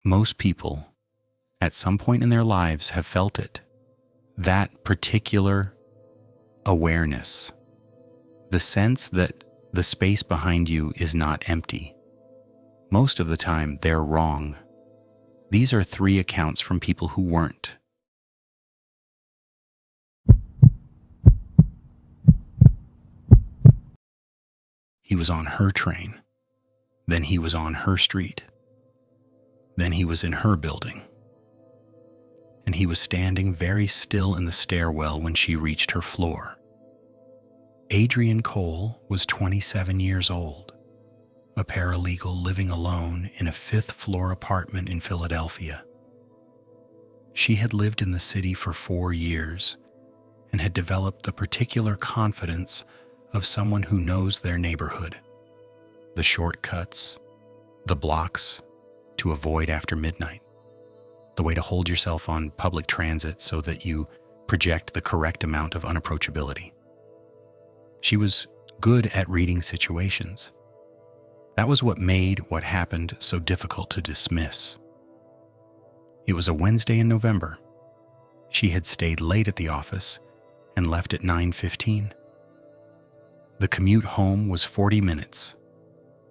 Most people, at some point in their lives, have felt it. That particular awareness. The sense that the space behind you is not empty. Most of the time, they're wrong. These are 3 accounts from people who weren't. He was on her train. Then he was on her street. Then he was in her building. And he was standing very still in the stairwell when she reached her floor. Adrian Cole was 27 years old, a paralegal living alone in a 5th-floor apartment in Philadelphia. She had lived in the city for 4 years and had developed the particular confidence of someone who knows their neighborhood, the shortcuts, the blocks to avoid after midnight, the way to hold yourself on public transit so that you project the correct amount of unapproachability. She was good at reading situations. That was what made what happened so difficult to dismiss. It was a Wednesday in November. She had stayed late at the office and left at 9:15. The commute home was 40 minutes,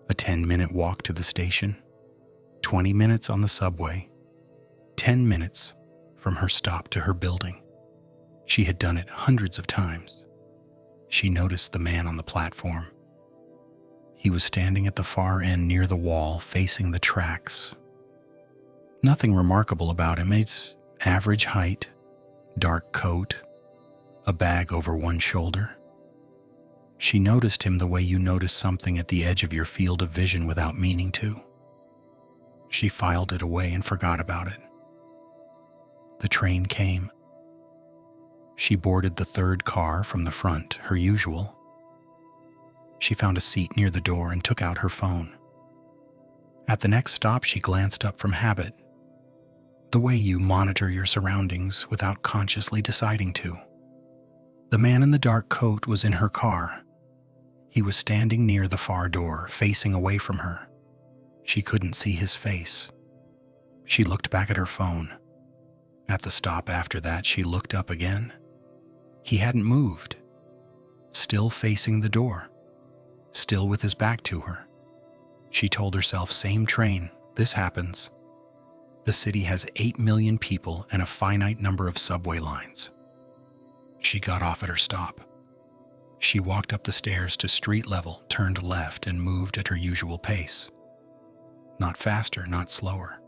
a 10-minute walk to the station, 20 minutes on the subway, 10 minutes from her stop to her building. She had done it hundreds of times. She noticed the man on the platform. He was standing at the far end near the wall, facing the tracks. Nothing remarkable about him. It's average height, dark coat, a bag over one shoulder. She noticed him the way you notice something at the edge of your field of vision without meaning to. She filed it away and forgot about it. The train came. She boarded the 3rd car from the front, her usual. She found a seat near the door and took out her phone. At the next stop, she glanced up from habit, the way you monitor your surroundings without consciously deciding to. The man in the dark coat was in her car. He was standing near the far door, facing away from her. She couldn't see his face. She looked back at her phone. At the stop after that, she looked up again. He hadn't moved, still facing the door, still with his back to her. She told herself, same train, this happens. The city has 8 million people and a finite number of subway lines. She got off at her stop. She walked up the stairs to street level, turned left, and moved at her usual pace. Not faster, not slower.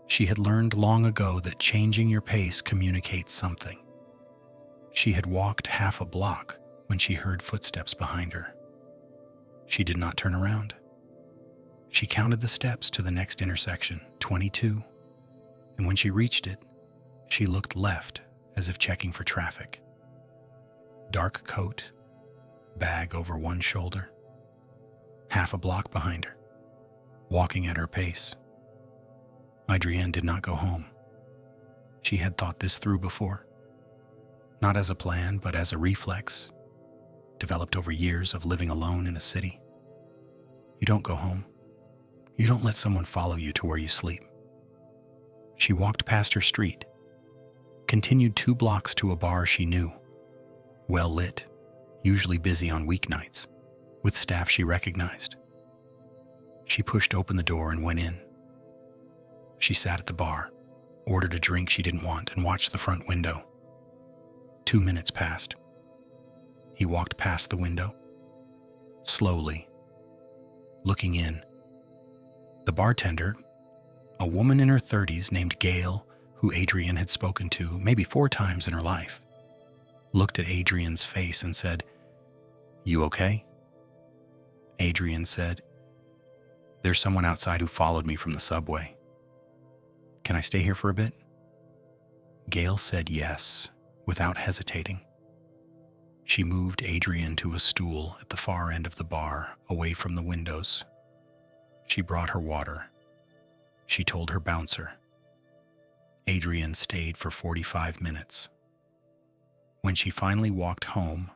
She had learned long ago that changing your pace communicates something. She had walked half a block when she heard footsteps behind her. She did not turn around. She counted the steps to the next intersection, 22, and when she reached it, she looked left as if checking for traffic. Dark coat, bag over one shoulder, half a block behind her, walking at her pace. Adrienne did not go home. She had thought this through before. Not as a plan, but as a reflex, developed over years of living alone in a city. You don't go home. You don't let someone follow you to where you sleep. She walked past her street, continued 2 blocks to a bar she knew, well lit, usually busy on weeknights, with staff she recognized. She pushed open the door and went in. She sat at the bar, ordered a drink she didn't want, and watched the front window. 2 minutes passed. He walked past the window, slowly, looking in. The bartender, a woman in her 30s named Gail, who Adrienne had spoken to maybe 4 times in her life, looked at Adrienne's face and said, "You okay?" Adrienne said, "There's someone outside who followed me from the subway. Can I stay here for a bit?" Gail said yes, without hesitating. She moved Adrienne to a stool at the far end of the bar, away from the windows. She brought her water. She told her bouncer. Adrienne stayed for 45 minutes. When she finally walked home,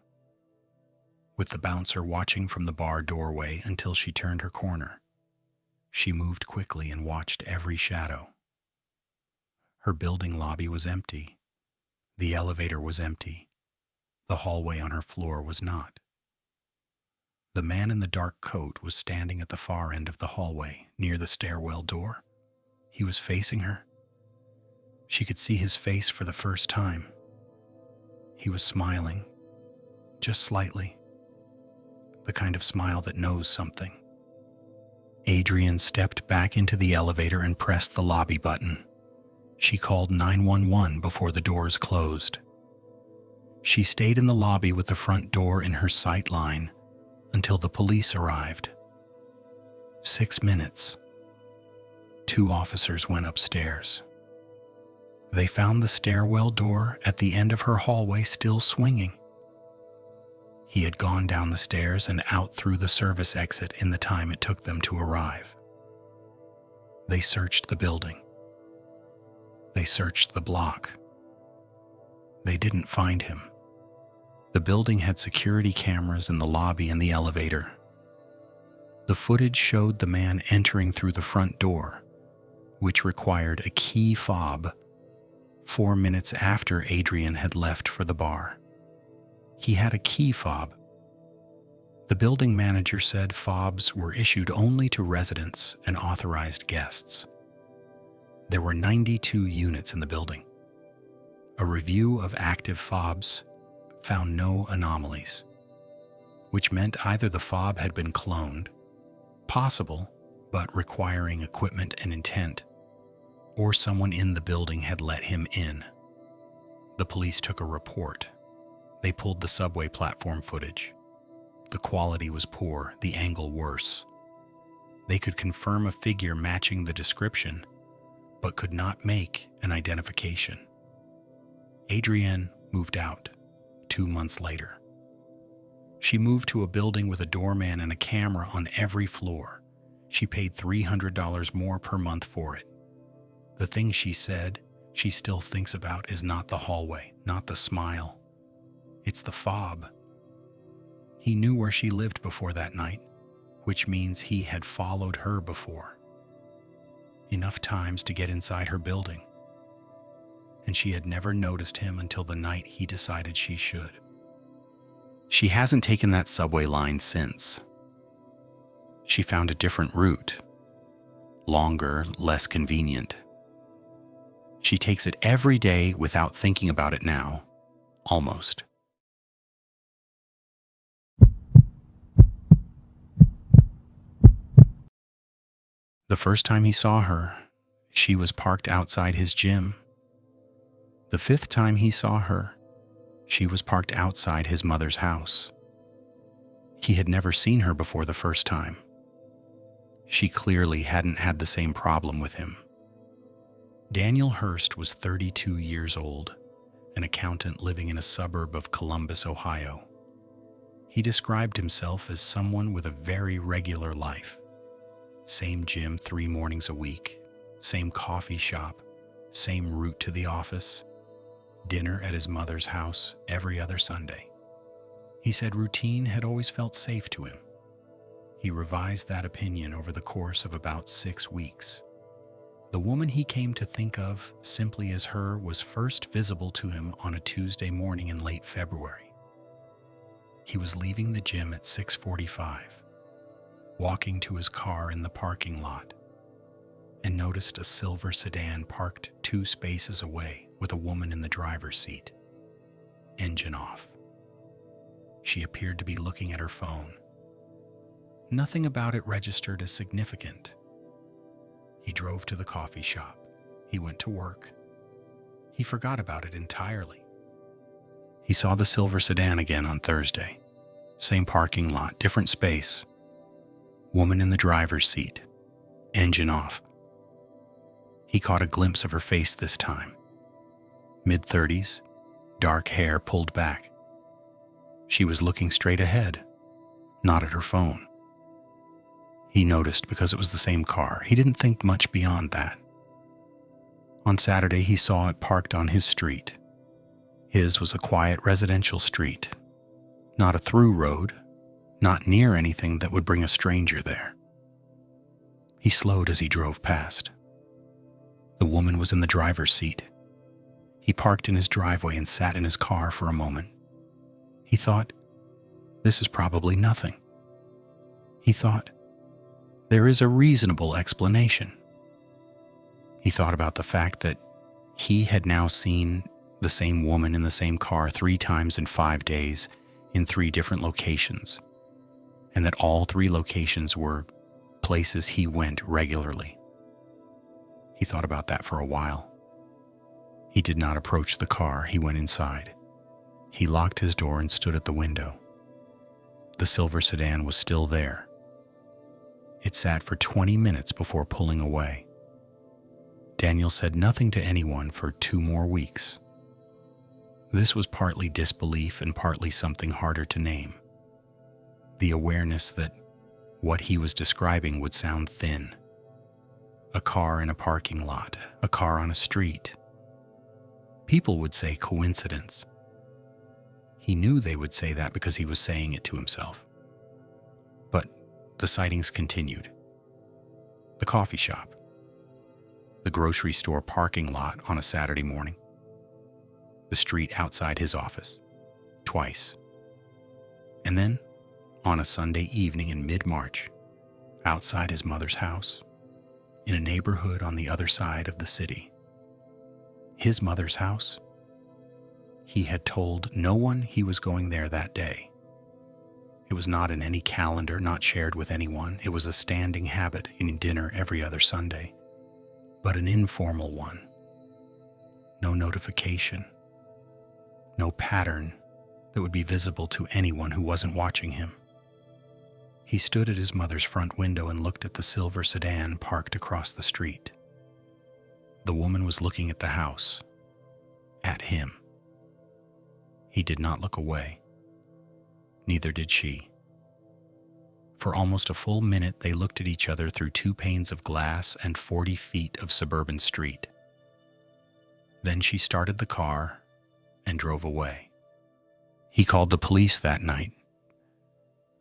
with the bouncer watching from the bar doorway until she turned her corner, She moved quickly and watched every shadow. Her building lobby was empty. The elevator was empty. The hallway on her floor was not. The man in the dark coat was standing at the far end of the hallway, near the stairwell door. He was facing her. She could see his face for the first time. He was smiling, just slightly, the kind of smile that knows something. Adrienne stepped back into the elevator and pressed the lobby button. She called 911 before the doors closed. She stayed in the lobby with the front door in her sight line until the police arrived. 6 minutes. 2 officers went upstairs. They found the stairwell door at the end of her hallway still swinging. He had gone down the stairs and out through the service exit in the time it took them to arrive. They searched the building. They searched the block. They didn't find him. The building had security cameras in the lobby and the elevator. The footage showed the man entering through the front door, which required a key fob, 4 minutes after Adrienne had left for the bar. He had a key fob. The building manager said fobs were issued only to residents and authorized guests. There were 92 units in the building. A review of active fobs found no anomalies, which meant either the fob had been cloned, possible but requiring equipment and intent, or someone in the building had let him in. The police took a report. They pulled the subway platform footage. The quality was poor, the angle worse. They could confirm a figure matching the description, but could not make an identification. Adrienne moved out 2 months later. She moved to a building with a doorman and a camera on every floor. She paid $300 more per month for it. The thing she said she still thinks about is not the hallway, not the smile. It's the fob. He knew where she lived before that night, which means he had followed her before. Enough times to get inside her building. And she had never noticed him until the night he decided she should. She hasn't taken that subway line since. She found a different route. Longer, less convenient. She takes it every day without thinking about it now. Almost. The first time he saw her, she was parked outside his gym. The 5th time he saw her, she was parked outside his mother's house. He had never seen her before the first time. She clearly hadn't had the same problem with him. Daniel Hurst was 32 years old, an accountant living in a suburb of Columbus, Ohio. He described himself as someone with a very regular life. Same gym 3 mornings a week, same coffee shop, same route to the office, dinner at his mother's house every other Sunday. He said routine had always felt safe to him. He revised that opinion over the course of about 6 weeks. The woman he came to think of simply as her was first visible to him on a Tuesday morning in late February. He was leaving the gym at 6:45, walking to his car in the parking lot, and noticed a silver sedan parked 2 spaces away with a woman in the driver's seat. Engine off. She appeared to be looking at her phone. Nothing about it registered as significant. He drove to the coffee shop. He went to work. He forgot about it entirely. He saw the silver sedan again on Thursday. Same parking lot, different space. Woman in the driver's seat. Engine off. He caught a glimpse of her face this time. Mid-30s, dark hair pulled back. She was looking straight ahead, not at her phone. He noticed because it was the same car. He didn't think much beyond that. On Saturday, he saw it parked on his street. His was a quiet residential street, not a through road, not near anything that would bring a stranger there. He slowed as he drove past. The woman was in the driver's seat. He parked in his driveway and sat in his car for a moment. He thought, this is probably nothing. He thought, there is a reasonable explanation. He thought about the fact that he had now seen the same woman in the same car 3 times in 5 days in 3 different locations, and that all 3 locations were places he went regularly. He thought about that for a while. He did not approach the car. He went inside. He locked his door and stood at the window. The silver sedan was still there. It sat for 20 minutes before pulling away. Daniel said nothing to anyone for 2 more weeks. This was partly disbelief and partly something harder to name. The awareness that what he was describing would sound thin. A car in a parking lot, a car on a street. People would say coincidence. He knew they would say that because he was saying it to himself. But the sightings continued. The coffee shop. The grocery store parking lot on a Saturday morning. The street outside his office. Twice. And then, on a Sunday evening in mid-March, outside his mother's house, in a neighborhood on the other side of the city. His mother's house? He had told no one he was going there that day. It was not in any calendar, not shared with anyone. It was a standing habit in dinner every other Sunday, but an informal one. No notification, no pattern that would be visible to anyone who wasn't watching him. He stood at his mother's front window and looked at the silver sedan parked across the street. The woman was looking at the house, at him. He did not look away. Neither did she. For almost a full minute, they looked at each other through 2 panes of glass and 40 feet of suburban street. Then she started the car and drove away. He called the police that night.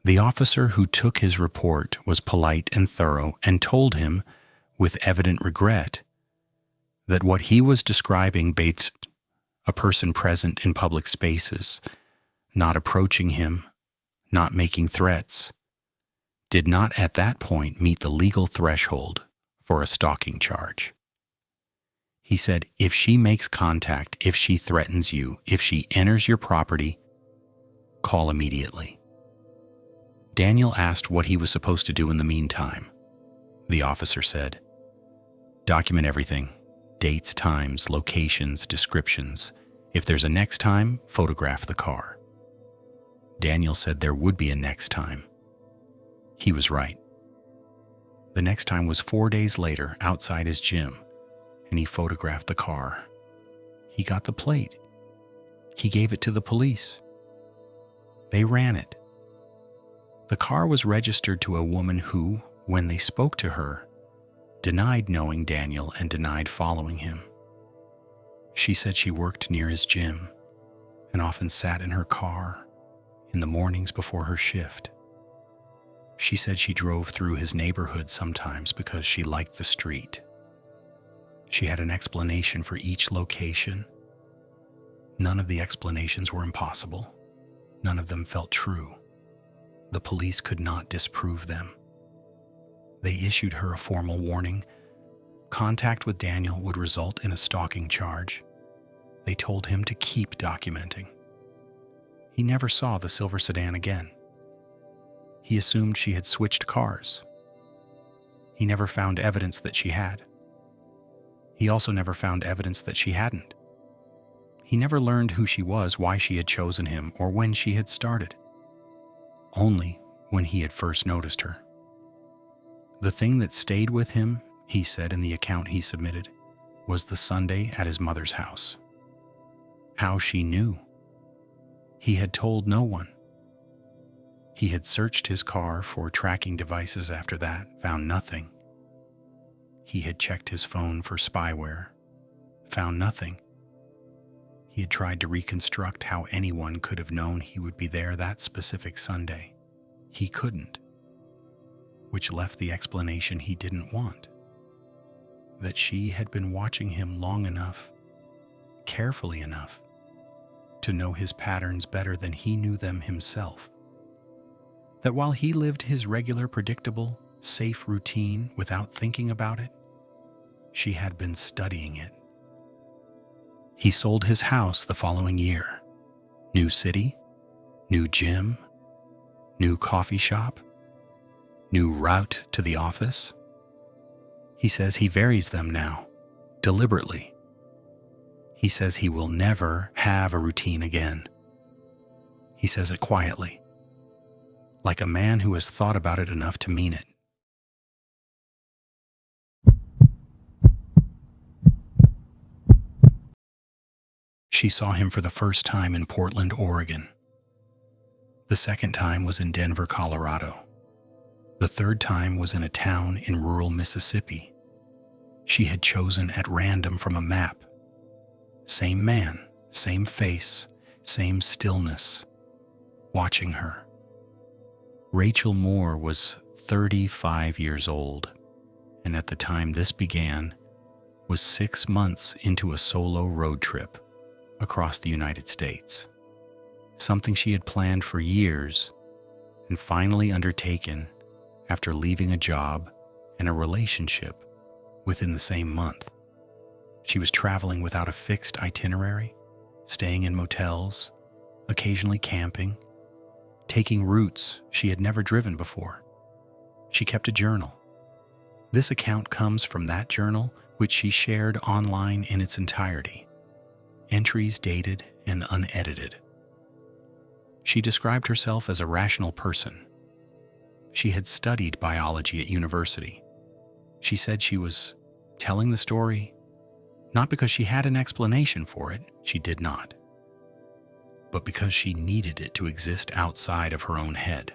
The officer who took his report was polite and thorough and told him, with evident regret, that what he was describing based a person present in public spaces, not approaching him, not making threats, did not at that point meet the legal threshold for a stalking charge. He said, if she makes contact, if she threatens you, if she enters your property, call immediately. Daniel asked what he was supposed to do in the meantime. The officer said, document everything, dates, times, locations, descriptions. If there's a next time, photograph the car. Daniel said there would be a next time. He was right. The next time was 4 days later outside his gym, and he photographed the car. He got the plate. He gave it to the police. They ran it. The car was registered to a woman who, when they spoke to her, denied knowing Daniel and denied following him. She said she worked near his gym and often sat in her car in the mornings before her shift. She said she drove through his neighborhood sometimes because she liked the street. She had an explanation for each location. None of the explanations were impossible. None of them felt true. The police could not disprove them. They issued her a formal warning. Contact with Daniel would result in a stalking charge. They told him to keep documenting. He never saw the silver sedan again. He assumed she had switched cars. He never found evidence that she had. He also never found evidence that she hadn't. He never learned who she was, why she had chosen him, or when she had started. Only when he had first noticed her. The thing that stayed with him, he said in the account he submitted, was the Sunday at his mother's house. How she knew. He had told no one. He had searched his car for tracking devices after that, found nothing. He had checked his phone for spyware, found nothing. He had tried to reconstruct how anyone could have known he would be there that specific Sunday. He couldn't. which left the explanation he didn't want: that she had been watching him long enough, carefully enough, to know his patterns better than he knew them himself. That while he lived his regular, predictable, safe routine without thinking about it, she had been studying it. He sold his house the following year. New city, new gym, new coffee shop, new route to the office. He says he varies them now, deliberately. He says he will never have a routine again. He says it quietly, like a man who has thought about it enough to mean it. She saw him for the first time in Portland, Oregon. The second time was in Denver, Colorado. The third time was in a town in rural Mississippi. She had chosen at random from a map. Same man, same face, same stillness, watching her. Rachel Moore was 35 years old, and at the time this began, was 6 months into a solo road trip across the United States. Something she had planned for years and finally undertaken after leaving a job and a relationship within the same month. She was traveling without a fixed itinerary, staying in motels, occasionally camping, taking routes she had never driven before. She kept a journal. This account comes from that journal, which she shared online in its entirety, entries dated and unedited. She described herself as a rational person. She had studied biology at university. She said she was telling the story not because she had an explanation for it, she did not, but because she needed it to exist outside of her own head.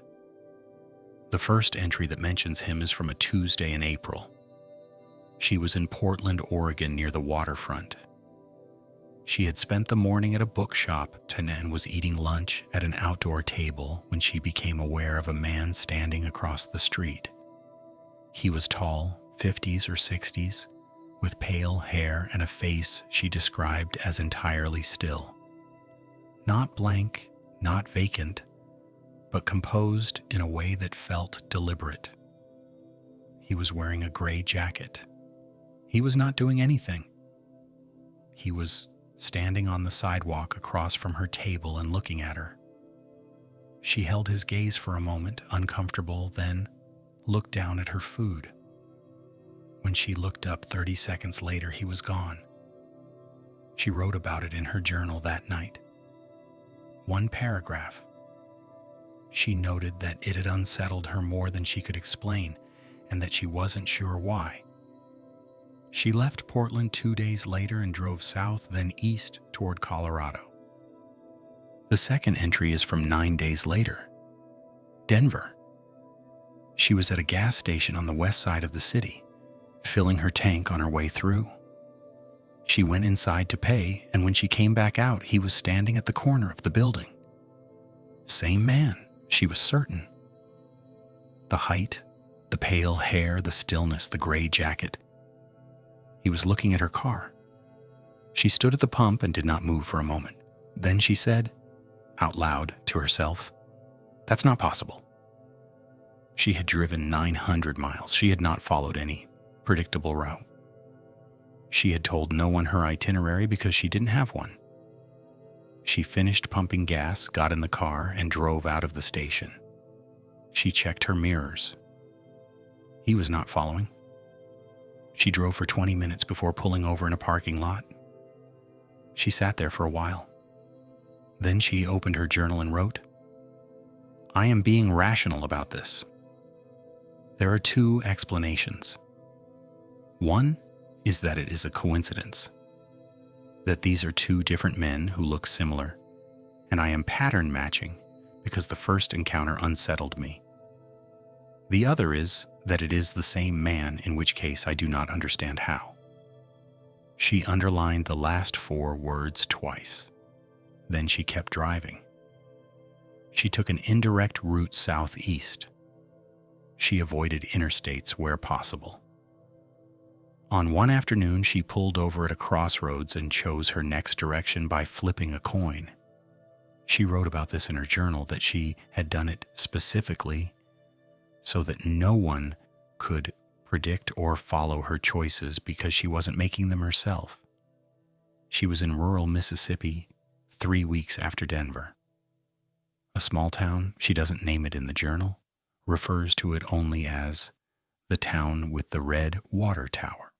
The first entry that mentions him is from a Tuesday in April. She was in Portland, Oregon, near the waterfront. She had spent the morning at a bookshop and was eating lunch at an outdoor table when she became aware of a man standing across the street. He was tall, 50s or 60s, with pale hair and a face she described as entirely still. Not blank, not vacant, but composed in a way that felt deliberate. He was wearing a gray jacket. He was not doing anything. He was standing on the sidewalk across from her table and looking at her. She held his gaze for a moment, uncomfortable, then looked down at her food. When she looked up 30 seconds later, he was gone. She wrote about it in her journal that night. One paragraph. She noted that it had unsettled her more than she could explain, and that she wasn't sure why. She left Portland 2 days later and drove south, then east toward Colorado. The second entry is from 9 days later. Denver. She was at a gas station on the west side of the city, filling her tank on her way through. She went inside to pay, and when she came back out, he was standing at the corner of the building. Same man, she was certain. The height, the pale hair, the stillness, the gray jacket. He was looking at her car. She stood at the pump and did not move for a moment. Then she said, out loud to herself, "That's not possible." She had driven 900 miles. She had not followed any predictable route. She had told no one her itinerary because she didn't have one. She finished pumping gas, got in the car, and drove out of the station. She checked her mirrors. He was not following. She drove for 20 minutes before pulling over in a parking lot. She sat there for a while. Then she opened her journal and wrote, "I am being rational about this. There are two explanations. One is that it is a coincidence, that these are two different men who look similar, and I am pattern matching because the first encounter unsettled me. The other is that it is the same man, in which case I do not understand how." She underlined the last 4 words twice. Then she kept driving. She took an indirect route southeast. She avoided interstates where possible. On one afternoon, she pulled over at a crossroads and chose her next direction by flipping a coin. She wrote about this in her journal, that she had done it specifically so that no one could predict or follow her choices because she wasn't making them herself. She was in rural Mississippi 3 weeks after Denver. A small town, she doesn't name it in the journal, refers to it only as the town with the red water tower.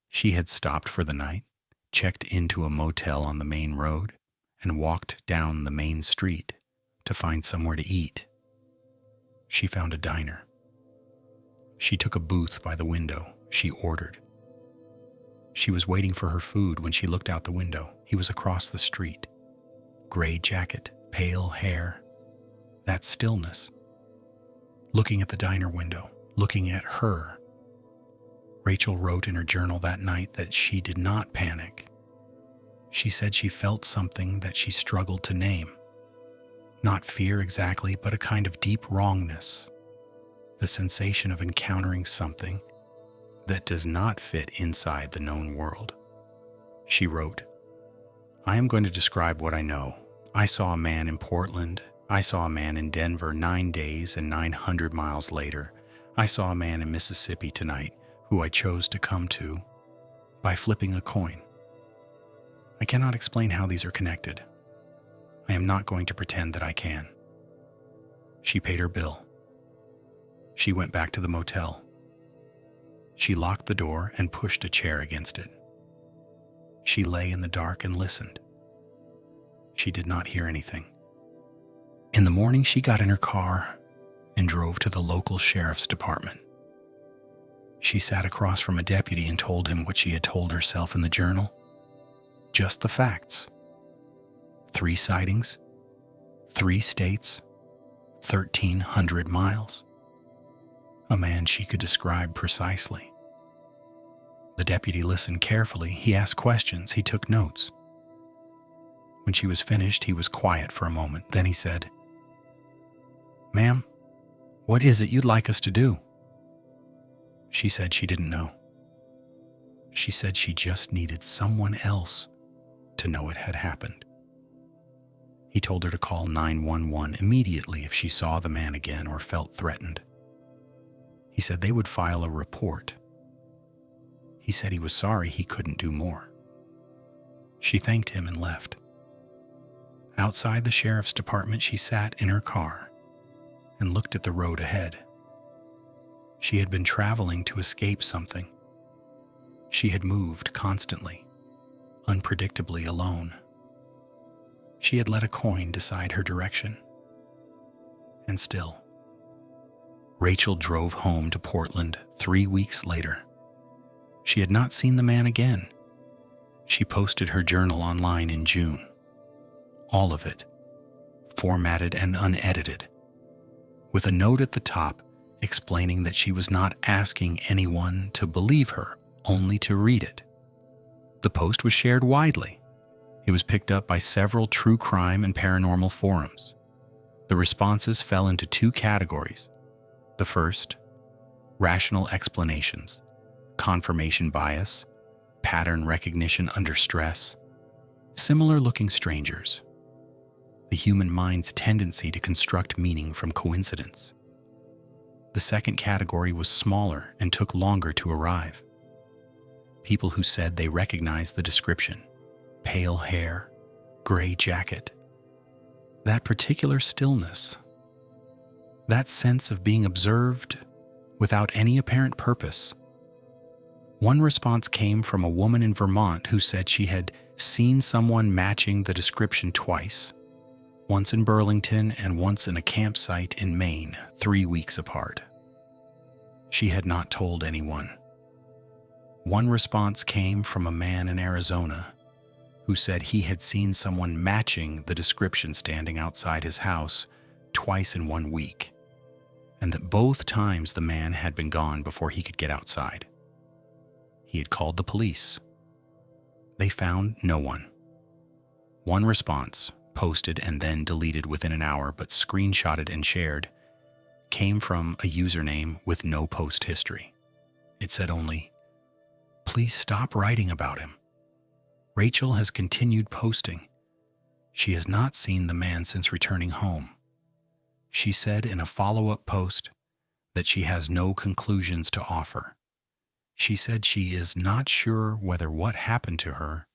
She had stopped for the night, checked into a motel on the main road, and walked down the main street to find somewhere to eat. She found a diner. She took a booth by the window. She ordered. She was waiting for her food when she looked out the window. He was across the street. Gray jacket, pale hair. That stillness. Looking at the diner window, looking at her. Rachel wrote in her journal that night that she did not panic. She said she felt something that she struggled to name. Not fear exactly, but a kind of deep wrongness. The sensation of encountering something that does not fit inside the known world. She wrote, "I am going to describe what I know. I saw a man in Portland. I saw a man in Denver 9 days and 900 miles later. I saw a man in Mississippi tonight who I chose to come to by flipping a coin. I cannot explain how these are connected. I am not going to pretend that I can." She paid her bill. She went back to the motel. She locked the door and pushed a chair against it. She lay in the dark and listened. She did not hear anything. In the morning, she got in her car and drove to the local sheriff's department. She sat across from a deputy and told him what she had told herself in the journal. Just the facts. 3 sightings, 3 states, 1,300 miles. A man she could describe precisely. The deputy listened carefully. He asked questions. He took notes. When she was finished, he was quiet for a moment. Then he said, "Ma'am, what is it you'd like us to do?" She said she didn't know. She said she just needed someone else to know it had happened. He told her to call 911 immediately if she saw the man again or felt threatened. He said they would file a report. He said he was sorry he couldn't do more. She thanked him and left. Outside the sheriff's department, she sat in her car and looked at the road ahead. She had been traveling to escape something. She had moved constantly, unpredictably alone. She had let a coin decide her direction. And still, Rachel drove home to Portland 3 weeks later. She had not seen the man again. She posted her journal online in June. All of it, formatted and unedited, with a note at the top explaining that she was not asking anyone to believe her, only to read it. The post was shared widely. It was picked up by several true crime and paranormal forums. The responses fell into 2 categories. The first, rational explanations, confirmation bias, pattern recognition under stress, similar-looking strangers, the human mind's tendency to construct meaning from coincidence. The second category was smaller and took longer to arrive. People who said they recognized the description: pale hair, gray jacket. That particular stillness, that sense of being observed without any apparent purpose. One response came from a woman in Vermont who said she had seen someone matching the description twice, once in Burlington and once in a campsite in Maine, 3 weeks apart. She had not told anyone. One response came from a man in Arizona who said he had seen someone matching the description standing outside his house twice in 1 week, and that both times the man had been gone before he could get outside. He had called the police. They found no one. One response, posted and then deleted within an hour, but screenshotted and shared, came from a username with no post history. It said only, "Please stop writing about him. Rachel has continued posting. She has not seen the man since returning home. She said in a follow-up post that she has no conclusions to offer. She said she is not sure whether what happened to her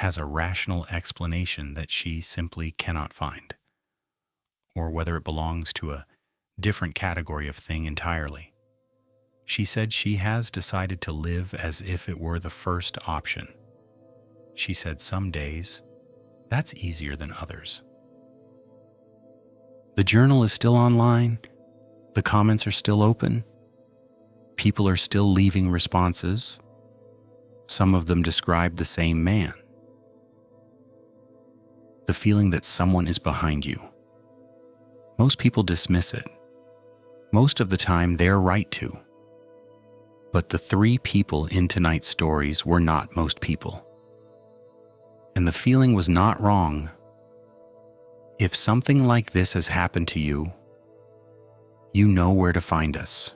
has a rational explanation that she simply cannot find, or whether it belongs to a different category of thing entirely. She said she has decided to live as if it were the first option. She said some days, that's easier than others." The journal is still online. The comments are still open. People are still leaving responses. Some of them describe the same man. The feeling that someone is behind you. Most people dismiss it. Most of the time, they're right to. But the 3 people in tonight's stories were not most people. And the feeling was not wrong. If something like this has happened to you, you know where to find us.